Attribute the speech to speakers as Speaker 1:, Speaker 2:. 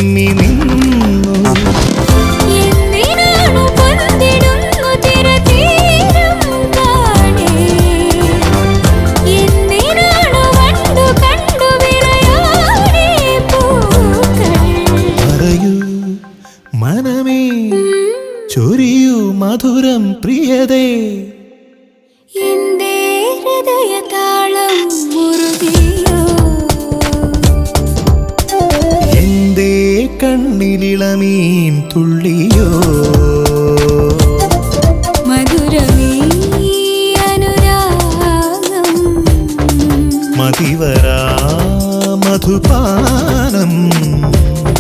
Speaker 1: ചിമ്മി നിന്നു. പറയൂ മനമേ, ചൊരിയൂ മധുരം പ്രിയതേ.
Speaker 2: എന്റെ ഹൃദയതാളം മുറുകിയോ,
Speaker 1: എന്റെ കണ്ണിലിളമീൻ തുള്ളിയോ.